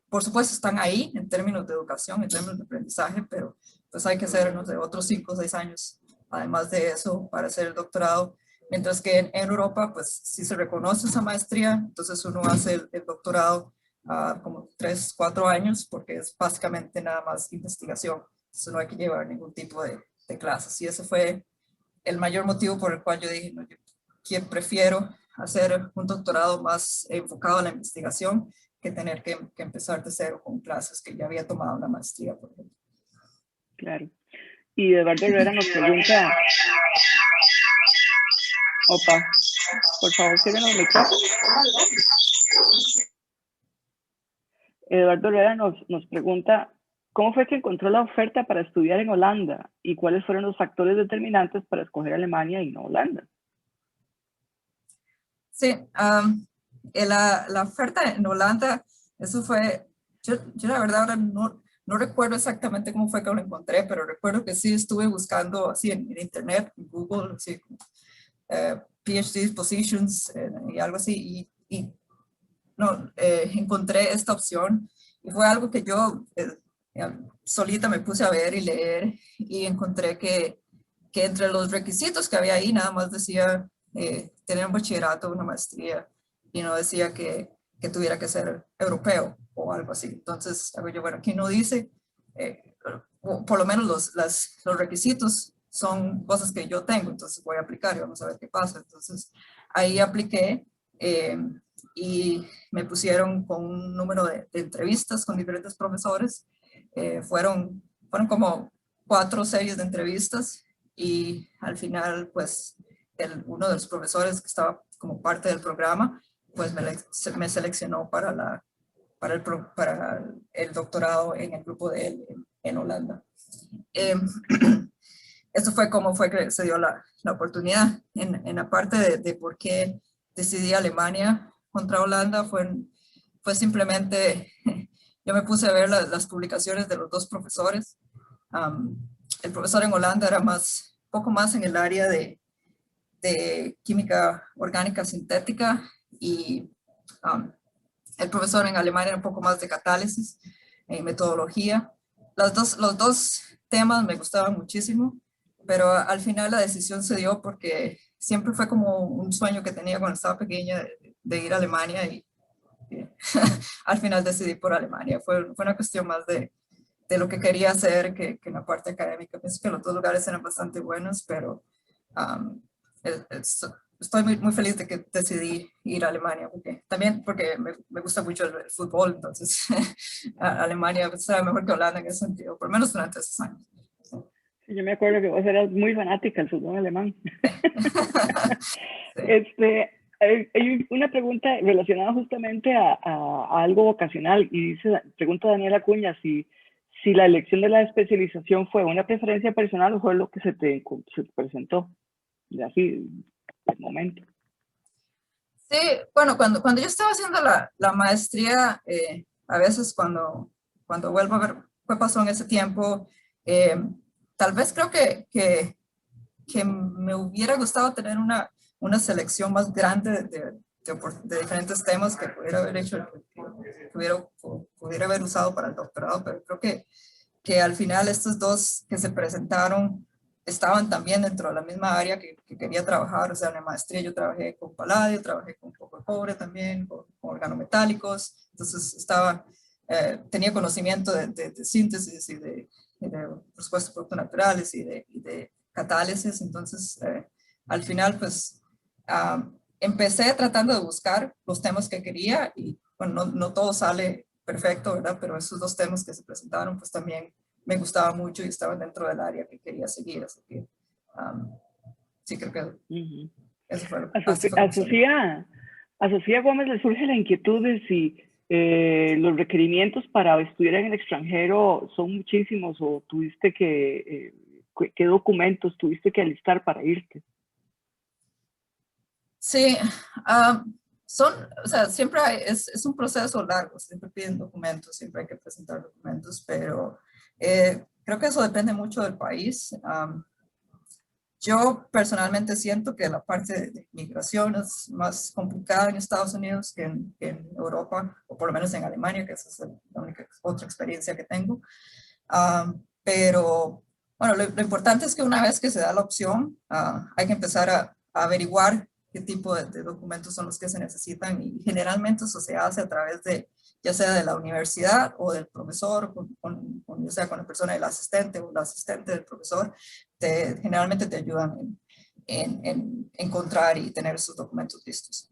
por supuesto están ahí en términos de educación, en términos de aprendizaje, pero pues hay que hacer, no sé, otros 5 o 6 años, además de eso, para hacer el doctorado. Mientras que en Europa, pues si se reconoce esa maestría, entonces uno hace el doctorado como 3, 4 años, porque es básicamente nada más investigación. Entonces no hay que llevar ningún tipo de clases. Y ese fue el mayor motivo por el cual yo dije, no, yo prefiero hacer un doctorado más enfocado en la investigación que tener que empezar de cero con clases que ya había tomado una maestría, por ejemplo. Claro. Y Eduardo Herrera nos pregunta, opa, por favor, cierren los micrófonos. Eduardo Herrera nos pregunta, ¿cómo fue que encontró la oferta para estudiar en Holanda? ¿Y cuáles fueron los factores determinantes para escoger Alemania y no Holanda? Sí, la oferta en Holanda, eso fue, yo la verdad ahora no recuerdo exactamente cómo fue que lo encontré, pero recuerdo que sí estuve buscando así en internet, en Google, así, PhD positions y algo así, y no, encontré esta opción y fue algo que yo solita me puse a ver y leer y encontré que entre los requisitos que había ahí nada más decía tener un bachillerato, una maestría y no decía que tuviera que ser europeo o algo así. Entonces, yo, bueno, aquí no dice, por lo menos los requisitos son cosas que yo tengo, entonces voy a aplicar y vamos a ver qué pasa. Entonces, ahí apliqué y me pusieron con un número de entrevistas con diferentes profesores. Fueron como 4 series de entrevistas y al final, pues, uno de los profesores que estaba como parte del programa, pues me seleccionó para el doctorado en el grupo de él en Holanda. Eso fue como fue que se dio la oportunidad. En la parte de por qué decidí Alemania contra Holanda fue simplemente, yo me puse a ver las publicaciones de los dos profesores. El profesor en Holanda era poco más en el área de química orgánica sintética y el profesor en Alemania era un poco más de catálisis y metodología. Los dos temas me gustaban muchísimo, pero al final la decisión se dio porque siempre fue como un sueño que tenía cuando estaba pequeña de ir a Alemania y al final decidí por Alemania. Fue una cuestión más de lo que quería hacer que en la parte académica. Pienso que los dos lugares eran bastante buenos, pero estoy muy feliz de que decidí ir a Alemania, porque me gusta mucho el fútbol, entonces Alemania será mejor que Holanda en ese sentido, por lo menos durante esos años. Sí, yo me acuerdo que vos eras muy fanática del fútbol alemán. Sí. Hay una pregunta relacionada justamente a algo vocacional y pregunta Daniela Acuña si la elección de la especialización fue una preferencia personal o fue lo que se te presentó, de así, de momento. Sí, bueno, cuando yo estaba haciendo la maestría, a veces cuando vuelvo a ver qué pasó en ese tiempo, tal vez creo que me hubiera gustado tener una selección más grande de diferentes temas que pudiera haber hecho, pudiera haber usado para el doctorado, pero creo que al final estos dos que se presentaron estaban también dentro de la misma área que quería trabajar. O sea, en la maestría yo trabajé con paladio, trabajé con un poco de cobre también, con organometálicos, entonces tenía conocimiento de síntesis y por supuesto, productos naturales y de catálisis. Entonces, al final, pues, empecé tratando de buscar los temas que quería y, bueno, no todo sale perfecto, ¿verdad? Pero esos dos temas que se presentaron, pues también me gustaban mucho y estaban dentro del área que quería seguir. Así que, sí, creo que eso fue lo que a Sofía Gómez le surge la inquietud de si los requerimientos para estudiar en el extranjero son muchísimos o tuviste ¿qué documentos tuviste que alistar para irte? Sí, o sea, siempre es un proceso largo, siempre piden documentos, siempre hay que presentar documentos, pero creo que eso depende mucho del país. Yo personalmente siento que la parte de migración es más complicada en Estados Unidos que en Europa, o por lo menos en Alemania, que esa es la única otra experiencia que tengo. Pero bueno, lo importante es que una vez que se da la opción, hay que empezar averiguar qué tipo de documentos son los que se necesitan y generalmente eso se hace a través de, ya sea de la universidad o del profesor, ya sea con la persona del asistente o el asistente del profesor, generalmente te ayudan en encontrar y tener esos documentos listos.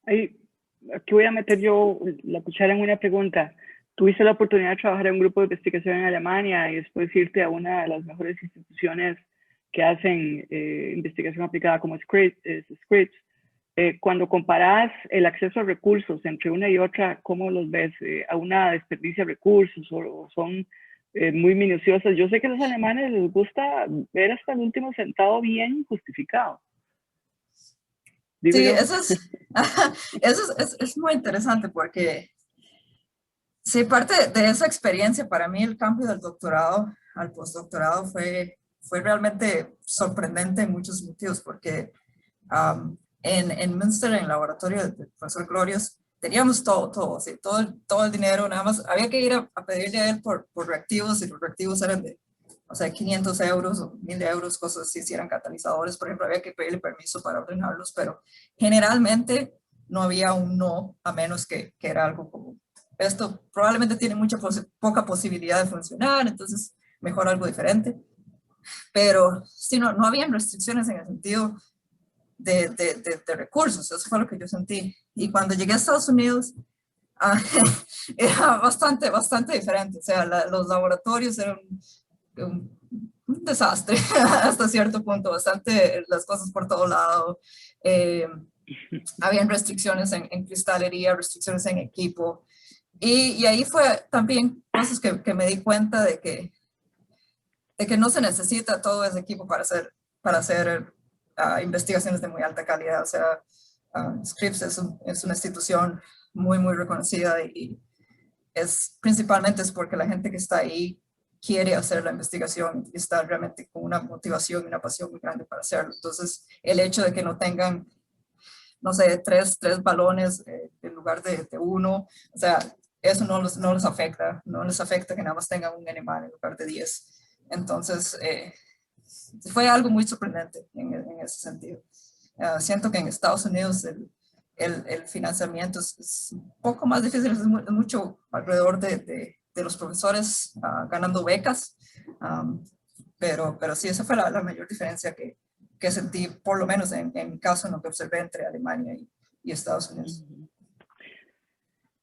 Aquí voy a meter yo la cuchara en una pregunta. ¿Tuviste la oportunidad de trabajar en un grupo de investigación en Alemania y después irte a una de las mejores instituciones que hacen investigación aplicada como Scripps? Cuando comparas el acceso a recursos entre una y otra, ¿cómo los ves? ¿A una desperdicia de recursos o son muy minuciosas? Yo sé que a los alemanes les gusta ver hasta el último centavo bien justificado. Sí, eso es muy interesante porque sí, parte de esa experiencia, para mí el cambio del doctorado al postdoctorado fue realmente sorprendente en muchos motivos, porque en Münster, en el laboratorio del profesor Glorios, teníamos todo, ¿sí? todo el dinero, nada más había que ir a pedirle a él por reactivos, y los reactivos eran de, o sea, 500 euros o 1000 euros, cosas así, si eran catalizadores, por ejemplo, había que pedirle permiso para ordenarlos, pero generalmente no había un no, a menos que era algo como, esto probablemente tiene poca posibilidad de funcionar, entonces mejor algo diferente. Pero sí, no habían restricciones en el sentido de recursos, eso fue lo que yo sentí. Y cuando llegué a Estados Unidos, era bastante diferente. O sea, los laboratorios eran un desastre hasta cierto punto, bastante las cosas por todo lado. Habían restricciones en cristalería, restricciones en equipo. Y ahí fue también cosas que me di cuenta de que no se necesita todo ese equipo para hacer investigaciones de muy alta calidad. O sea, Scripps es una institución muy reconocida y principalmente es porque la gente que está ahí quiere hacer la investigación y está realmente con una motivación y una pasión muy grande para hacerlo. Entonces, el hecho de que no tengan, no sé, tres balones en lugar de uno, o sea, eso no les afecta, que nada más tengan un animal en lugar de 10. Entonces, fue algo muy sorprendente en ese sentido. Siento que en Estados Unidos el financiamiento es un poco más difícil, es mucho alrededor de los profesores ganando becas, pero sí, esa fue la mayor diferencia que sentí, por lo menos en mi caso, en lo que observé entre Alemania y Estados Unidos.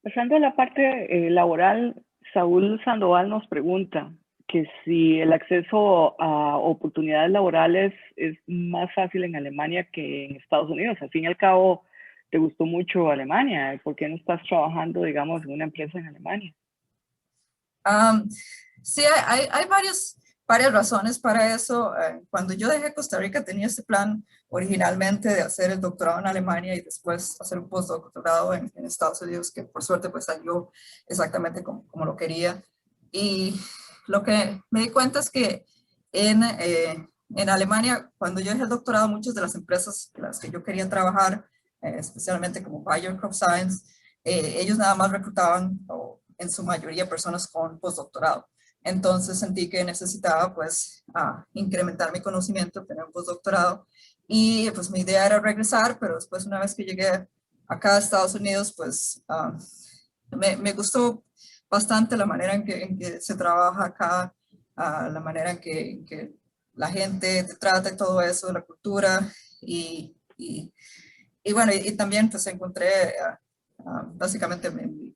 Pasando a la parte laboral, Saúl Sandoval nos pregunta que si el acceso a oportunidades laborales es más fácil en Alemania que en Estados Unidos. Al fin y al cabo, te gustó mucho Alemania. ¿Por qué no estás trabajando, digamos, en una empresa en Alemania? Sí, hay varias razones para eso. Cuando yo dejé Costa Rica tenía este plan originalmente de hacer el doctorado en Alemania y después hacer un postdoctorado en Estados Unidos, que por suerte pues salió exactamente como lo quería. Y lo que me di cuenta es que en Alemania, cuando yo dejé el doctorado, muchas de las empresas en las que yo quería trabajar, especialmente como Bayer Crop Science, ellos nada más reclutaban, en su mayoría, personas con postdoctorado. Entonces sentí que necesitaba pues incrementar mi conocimiento, tener un postdoctorado, y pues mi idea era regresar, pero después, una vez que llegué acá a Estados Unidos, pues me gustó bastante la manera en que se trabaja acá, la manera en que la gente te trata y todo eso, la cultura, y bueno, y también pues encontré básicamente mi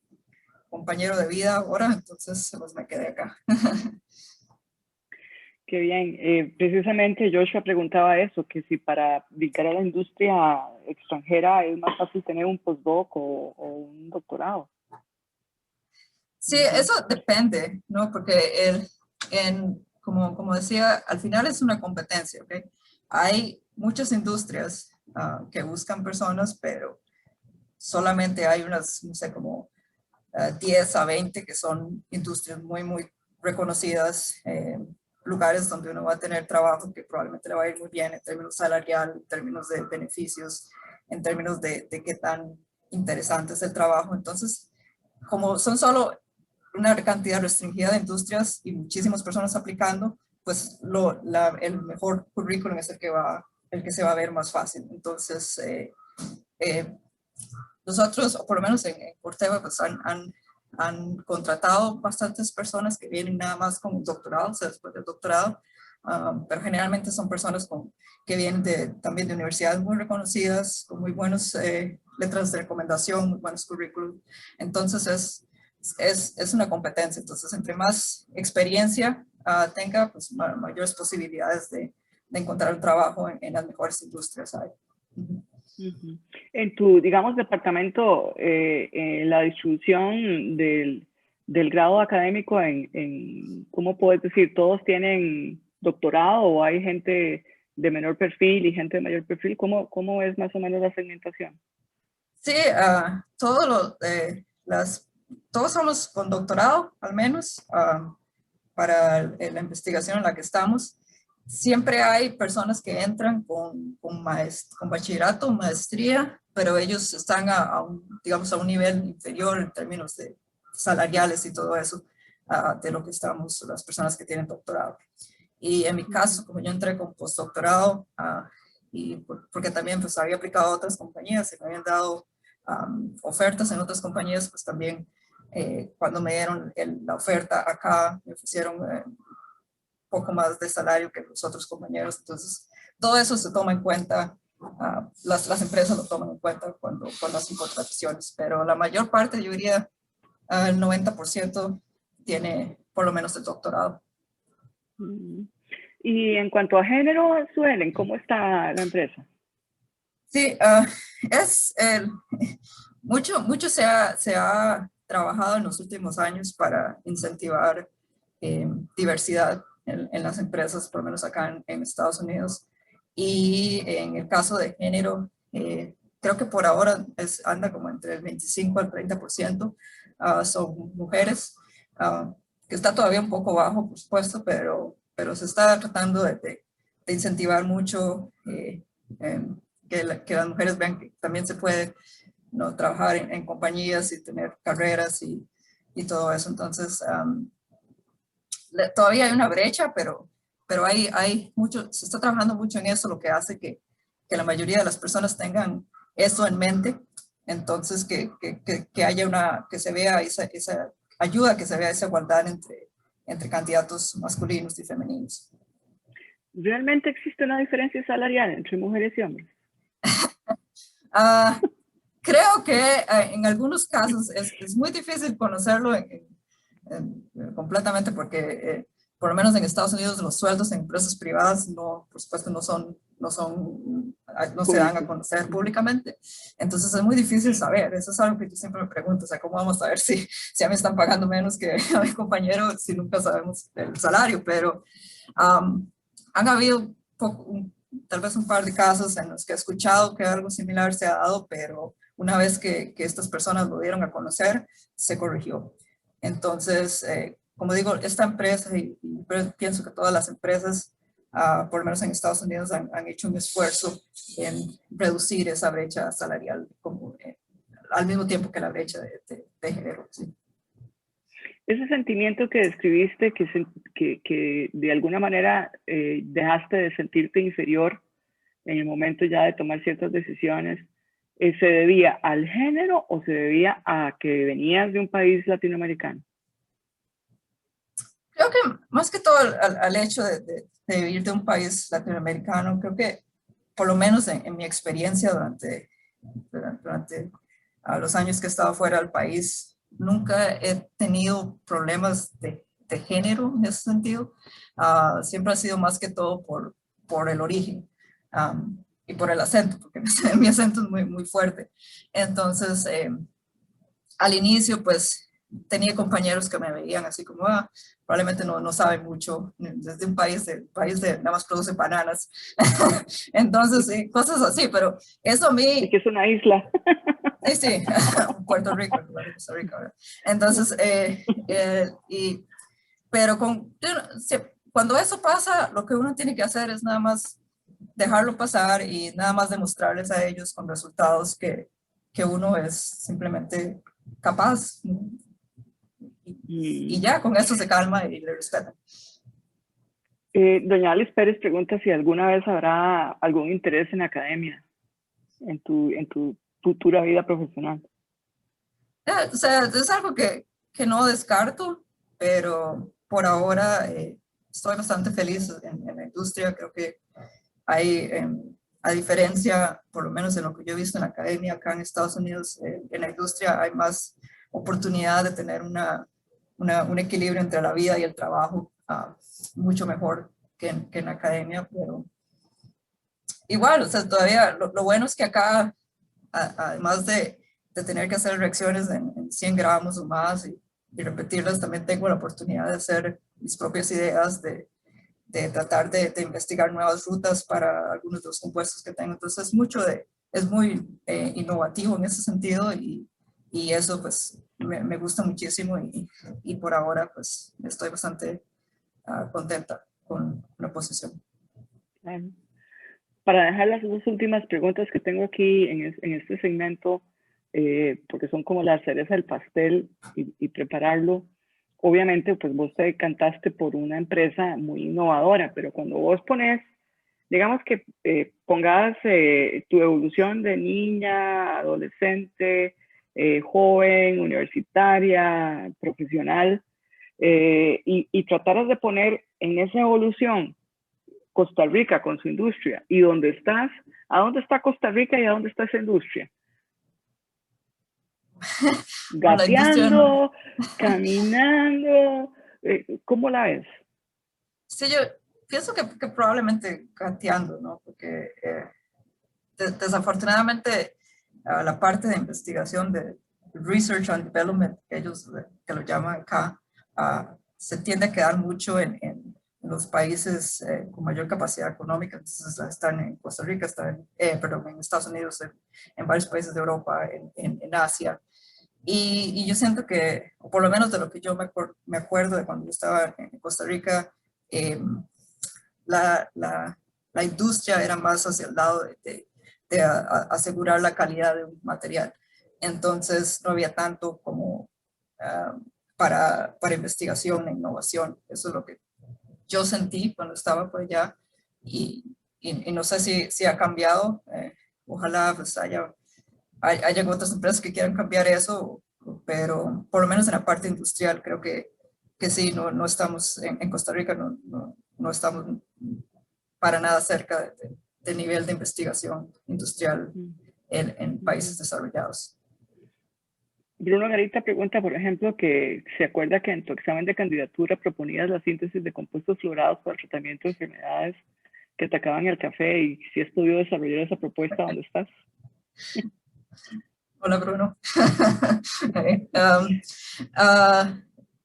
compañero de vida ahora, entonces pues me quedé acá. Qué bien. Precisamente Joshua preguntaba eso, que si para dedicar a la industria extranjera es más fácil tener un postdoc o un doctorado. Sí, eso depende, ¿no? Porque como decía, al final es una competencia, ¿ok? Hay muchas industrias que buscan personas, pero solamente hay unas, no sé, como 10 a 20 que son industrias muy reconocidas, lugares donde uno va a tener trabajo que probablemente le va a ir muy bien en términos salarial, en términos de beneficios, en términos de qué tan interesante es el trabajo. Entonces, como son solo una cantidad restringida de industrias y muchísimas personas aplicando, pues el mejor currículum es el que va el que se va a ver más fácil. Entonces, nosotros, o por lo menos en Corteva, pues han contratado bastantes personas que vienen nada más con un doctorado, o sea, después del doctorado, pero generalmente son personas que vienen también de universidades muy reconocidas, con muy buenas letras de recomendación, muy buenos currículum. Entonces es una competencia. Entonces, entre más experiencia tenga, pues mayores posibilidades de encontrar un trabajo en las mejores industrias hay. En tu, digamos, departamento, la distribución del grado académico ¿cómo puedes decir? ¿Todos tienen doctorado o hay gente de menor perfil y gente de mayor perfil? ¿Cómo es más o menos la segmentación? Sí, todos somos con doctorado, al menos, para la investigación en la que estamos. Siempre hay personas que entran con bachillerato, maestría, pero ellos están digamos, a un nivel inferior en términos de salariales y todo eso, de lo que estamos las personas que tienen doctorado. Y en mi caso, como yo entré con postdoctorado, y porque también pues había aplicado a otras compañías y me habían dado ofertas en otras compañías, pues también cuando me dieron la oferta acá, me ofrecieron poco más de salario que los otros compañeros. Entonces, todo eso se toma en cuenta, las empresas lo toman en cuenta cuando hacen contrataciones, pero la mayor parte, yo diría, el 90% tiene por lo menos el doctorado. Y en cuanto a género, Suelen, ¿cómo está la empresa? Sí, mucho se ha trabajado en los últimos años para incentivar diversidad en las empresas, por lo menos acá en Estados Unidos. Y en el caso de género, creo que por ahora anda como entre el 25 al 30%, son mujeres, que está todavía un poco bajo, por supuesto, pero se está tratando de incentivar mucho que las mujeres vean que también se puede, ¿no?, trabajar en compañías y tener carreras y todo eso. Entonces, todavía hay una brecha, pero hay mucho, se está trabajando mucho en eso, lo que hace que la mayoría de las personas tengan eso en mente. Entonces, que haya que se vea esa ayuda, que se vea esa igualdad entre candidatos masculinos y femeninos. ¿Realmente existe una diferencia salarial entre mujeres y hombres? Creo que en algunos casos es muy difícil conocerlo completamente porque por lo menos en Estados Unidos los sueldos en empresas privadas no, por supuesto, no se dan a conocer públicamente. Entonces es muy difícil saber. Eso es algo que yo siempre me pregunto, o sea, ¿cómo vamos a saber si a mí me están pagando menos que a mi compañero si nunca sabemos el salario? Pero han habido tal vez un par de casos en los que he escuchado que algo similar se ha dado, pero una vez que estas personas lo dieron a conocer, se corrigió. Entonces, como digo, esta empresa, y pienso que todas las empresas, por lo menos en Estados Unidos, han hecho un esfuerzo en reducir esa brecha salarial al mismo tiempo que la brecha de género. ¿Sí? Ese sentimiento que describiste, que de alguna manera dejaste de sentirte inferior en el momento ya de tomar ciertas decisiones, ¿se debía al género o se debía a que venías de un país latinoamericano? Creo que más que todo al hecho de vivir de un país latinoamericano, creo que por lo menos en mi experiencia durante los años que he estado fuera del país, nunca he tenido problemas de género en ese sentido. Siempre ha sido más que todo por el origen y por el acento, porque mi acento es muy, muy fuerte. Entonces, al inicio, pues, tenía compañeros que me veían así como, probablemente no sabe mucho, desde un país de nada más produce bananas. Entonces, cosas así, pero eso a mí... Y que es una isla. Sí, Puerto Rico, en lugar de Costa Rica, ¿verdad? Entonces, pero cuando eso pasa, lo que uno tiene que hacer es nada más dejarlo pasar y nada más demostrarles a ellos con resultados que uno es simplemente capaz. Y ya, con eso se calma y le respetan. Doña Alice Pérez pregunta si alguna vez habrá algún interés en academia, en tu futura vida profesional. O sea, es algo que no descarto, pero por ahora estoy bastante feliz en la industria. Creo que hay, a diferencia, por lo menos en lo que yo he visto en la academia acá en Estados Unidos, en la industria hay más oportunidad de tener un equilibrio entre la vida y el trabajo, mucho mejor que en la academia, pero igual, o sea, todavía lo bueno es que acá, además de tener que hacer reacciones en 100 gramos o más y repetirlas, también tengo la oportunidad de hacer mis propias ideas, de tratar de investigar nuevas rutas para algunos de los compuestos que tengo. Entonces es muy innovativo en ese sentido y eso pues me gusta muchísimo y por ahora pues estoy bastante contenta con la posición. Para dejar las dos últimas preguntas que tengo aquí en este segmento, porque son como la cereza del pastel y prepararlo, obviamente pues vos te decantaste por una empresa muy innovadora, pero cuando vos pones, digamos que pongas tu evolución de niña, adolescente, joven, universitaria, profesional, y trataras de poner en esa evolución Costa Rica con su industria y dónde estás, ¿a dónde está Costa Rica y a dónde está esa industria? Gateando, caminando, ¿cómo la ves? Sí, yo pienso que probablemente gateando, ¿no? Porque desafortunadamente la parte de investigación de Research and Development, ellos que lo llaman acá, se tiende a quedar mucho en los países con mayor capacidad económica. Entonces están en Costa Rica, están en Estados Unidos, en varios países de Europa, en Asia. Y yo siento que, o por lo menos de lo que yo me acuerdo de cuando yo estaba en Costa Rica, la industria era más hacia el lado de asegurar la calidad de un material. Entonces no había tanto como para investigación e innovación. Eso es lo que yo sentí cuando estaba por allá y no sé si ha cambiado. Ojalá pues haya otras empresas que quieran cambiar eso, pero por lo menos en la parte industrial creo que sí, no estamos en Costa Rica, no estamos para nada cerca del nivel de investigación industrial en países desarrollados. Bruno Garita pregunta, por ejemplo, que se acuerda que en tu examen de candidatura proponías la síntesis de compuestos fluorados para el tratamiento de enfermedades que atacaban el café y si has podido desarrollar esa propuesta, ¿dónde estás? Hola, Bruno.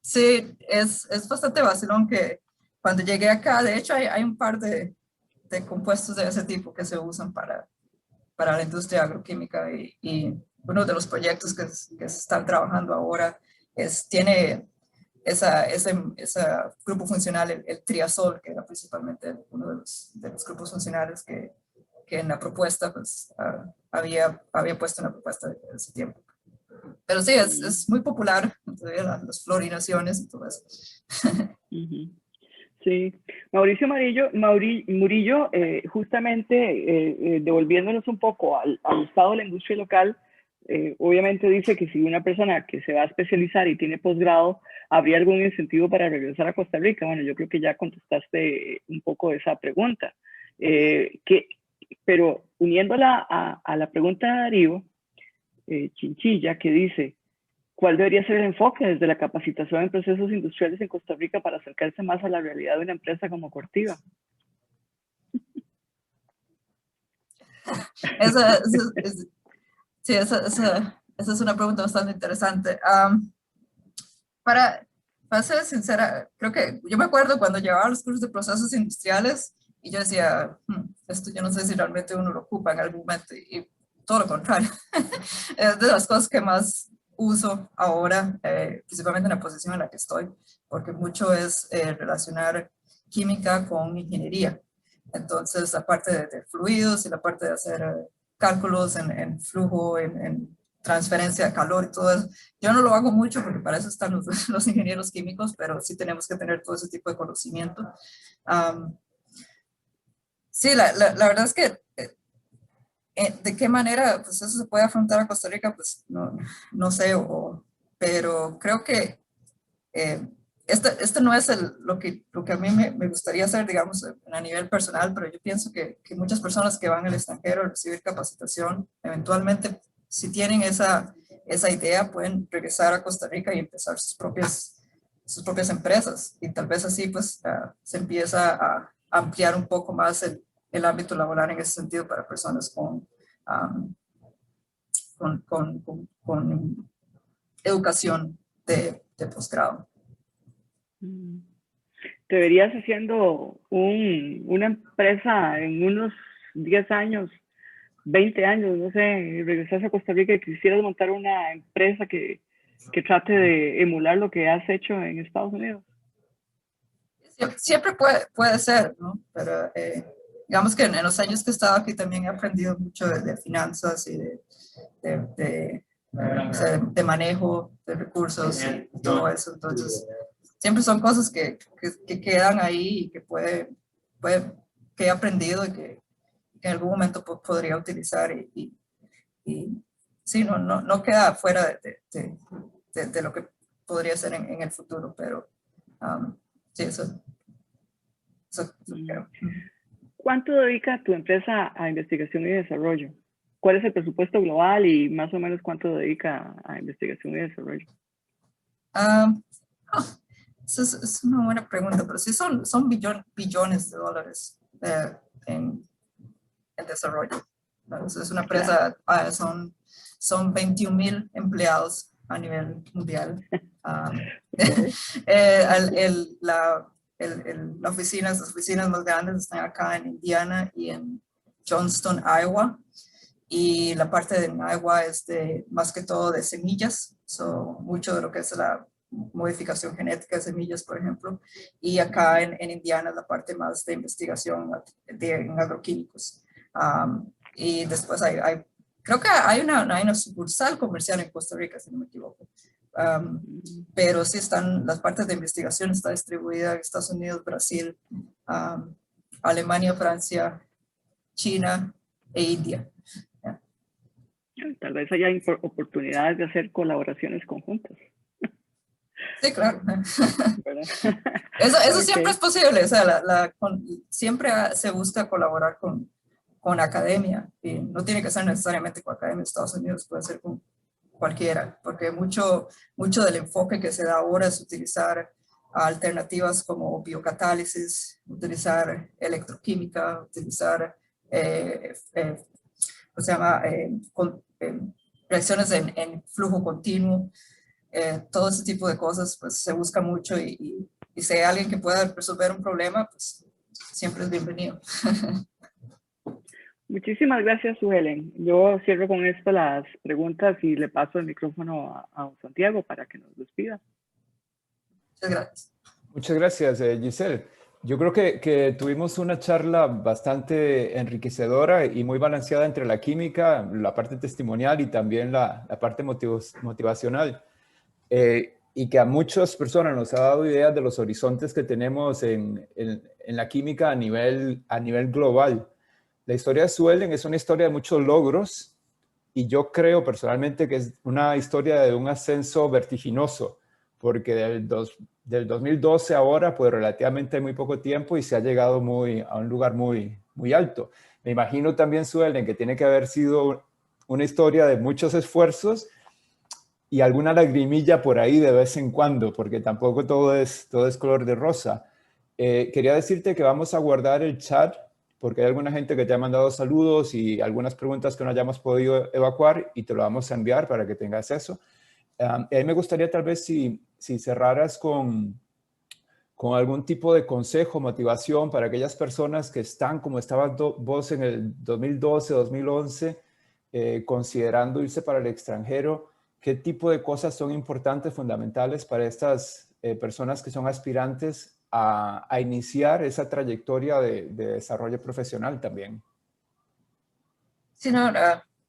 Sí, es bastante vacilón que cuando llegué acá, de hecho hay un par de compuestos de ese tipo que se usan para la industria agroquímica y uno de los proyectos que se están trabajando ahora tiene ese grupo funcional, el triazol, que era principalmente uno de los grupos funcionales que en la propuesta pues, había puesto en la propuesta de ese tiempo. Pero sí, es muy popular las fluorinaciones y todo eso. Sí, Mauricio Murillo, justamente devolviéndonos un poco al estado de la industria local, obviamente dice que si una persona que se va a especializar y tiene posgrado, ¿habría algún incentivo para regresar a Costa Rica? Bueno, yo creo que ya contestaste un poco esa pregunta. Pero uniéndola a la pregunta de Darío Chinchilla, que dice, ¿cuál debería ser el enfoque desde la capacitación en procesos industriales en Costa Rica para acercarse más a la realidad de una empresa como Cortiva? Sí, esa es una pregunta bastante interesante. Para ser sincera, creo que yo me acuerdo cuando llevaba los cursos de procesos industriales y yo decía, esto yo no sé si realmente uno lo ocupa en algún momento y todo lo contrario. Es de las cosas que más uso ahora, principalmente en la posición en la que estoy, porque mucho es relacionar química con ingeniería. Entonces, la parte de fluidos y la parte de hacer cálculos en flujo, en transferencia de calor y todo eso. Yo no lo hago mucho porque para eso están los ingenieros químicos, pero sí tenemos que tener todo ese tipo de conocimiento. Sí, la verdad es que de qué manera pues eso se puede afrontar a Costa Rica, pues no sé, pero creo que este no es lo que a mí me gustaría hacer, digamos, a nivel personal, pero yo pienso que muchas personas que van al extranjero a recibir capacitación, eventualmente, si tienen esa idea, pueden regresar a Costa Rica y empezar sus propias empresas. Y tal vez así, pues, se empieza a ampliar un poco más el ámbito laboral en ese sentido para personas con educación de posgrado. ¿Te verías haciendo una empresa en unos 10 años, 20 años, no sé, regresas a Costa Rica y quisieras montar una empresa que trate de emular lo que has hecho en Estados Unidos? Siempre puede ser, ¿no? Pero digamos que en los años que he estado aquí también he aprendido mucho de finanzas y de manejo de recursos y todo eso. Entonces, siempre son cosas que quedan ahí y que he aprendido y que en algún momento podría utilizar y sí, no queda fuera de lo que podría ser en el futuro, pero sí, eso creo. ¿Cuánto dedica tu empresa a investigación y desarrollo? ¿Cuál es el presupuesto global y más o menos cuánto dedica a investigación y desarrollo? Eso es una buena pregunta, pero sí son billones de dólares en desarrollo. Es una empresa, son 21,000 empleados a nivel mundial. Las oficinas más grandes están acá en Indiana y en Johnston, Iowa. Y la parte de Iowa es más que todo de semillas, mucho de lo que es la modificación genética de semillas, por ejemplo. Y acá en Indiana es la parte más de investigación en agroquímicos. Y después creo que hay una sucursal comercial en Costa Rica, si no me equivoco. Pero sí las partes de investigación está distribuida en Estados Unidos, Brasil, Alemania, Francia, China e India. Tal vez haya oportunidades de hacer colaboraciones conjuntas. Sí, claro. Eso okay. Siempre es posible, o sea, siempre se busca colaborar con academia, y no tiene que ser necesariamente con academia de Estados Unidos, puede ser con cualquiera, porque mucho del enfoque que se da ahora es utilizar alternativas como biocatálisis, utilizar electroquímica, utilizar, ¿cómo se llama? Reacciones en flujo continuo. Todo ese tipo de cosas pues se busca mucho y si hay alguien que pueda resolver un problema, pues siempre es bienvenido. Muchísimas gracias, Helen. Yo cierro con esto las preguntas y le paso el micrófono a Santiago para que nos despida. Muchas gracias. Muchas gracias, Giselle. Yo creo que tuvimos una charla bastante enriquecedora y muy balanceada entre la química, la parte testimonial y también la parte motivacional. Y que a muchas personas nos ha dado ideas de los horizontes que tenemos en la química a nivel global. La historia de Sue Ellen es una historia de muchos logros y yo creo personalmente que es una historia de un ascenso vertiginoso, porque del 2012 ahora, pues relativamente muy poco tiempo y se ha llegado a un lugar muy, muy alto. Me imagino también, Sue Ellen, que tiene que haber sido una historia de muchos esfuerzos y alguna lagrimilla por ahí de vez en cuando, porque tampoco todo es color de rosa. Quería decirte que vamos a guardar el chat, porque hay alguna gente que te ha mandado saludos y algunas preguntas que no hayamos podido evacuar y te lo vamos a enviar para que tengas eso. A mí me gustaría tal vez si cerraras con algún tipo de consejo, motivación para aquellas personas que están como estabas vos en el 2012, 2011, considerando irse para el extranjero. ¿Qué tipo de cosas son importantes, fundamentales para estas personas que son aspirantes a iniciar esa trayectoria de desarrollo profesional también? Sí, no,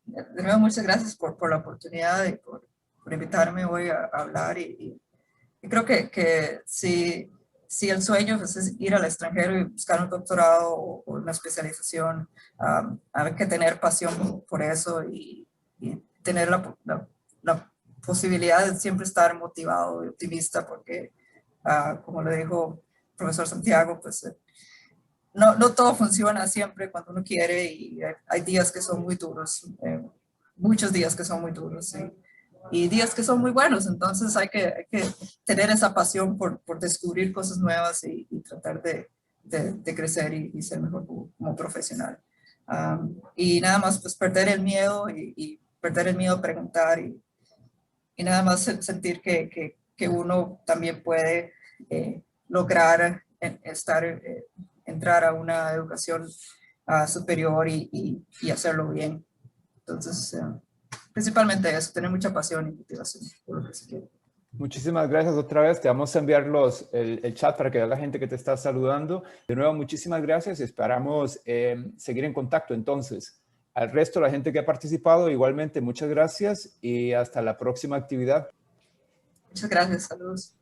de nuevo, muchas gracias por la oportunidad y por invitarme hoy a hablar. Y creo que si el sueño pues, es ir al extranjero y buscar un doctorado o una especialización, hay que tener pasión por eso y tener la posibilidad de siempre estar motivado y optimista, porque, como le dijo el profesor Santiago, pues no todo funciona siempre cuando uno quiere y hay días que son muy duros, muchos días que son muy duros y días que son muy buenos. Entonces hay que tener esa pasión por descubrir cosas nuevas y tratar de crecer y ser mejor como profesional. Y nada más pues perder el miedo y perder el miedo a preguntar y nada más sentir que uno también puede lograr entrar a una educación superior y hacerlo bien. Entonces, principalmente eso, tener mucha pasión y motivación por lo que se quiere. Muchísimas gracias otra vez. Te vamos a enviar el chat para que vea la gente que te está saludando. De nuevo, muchísimas gracias. Esperamos seguir en contacto entonces. Al resto de la gente que ha participado, igualmente, muchas gracias y hasta la próxima actividad. Muchas gracias. Saludos.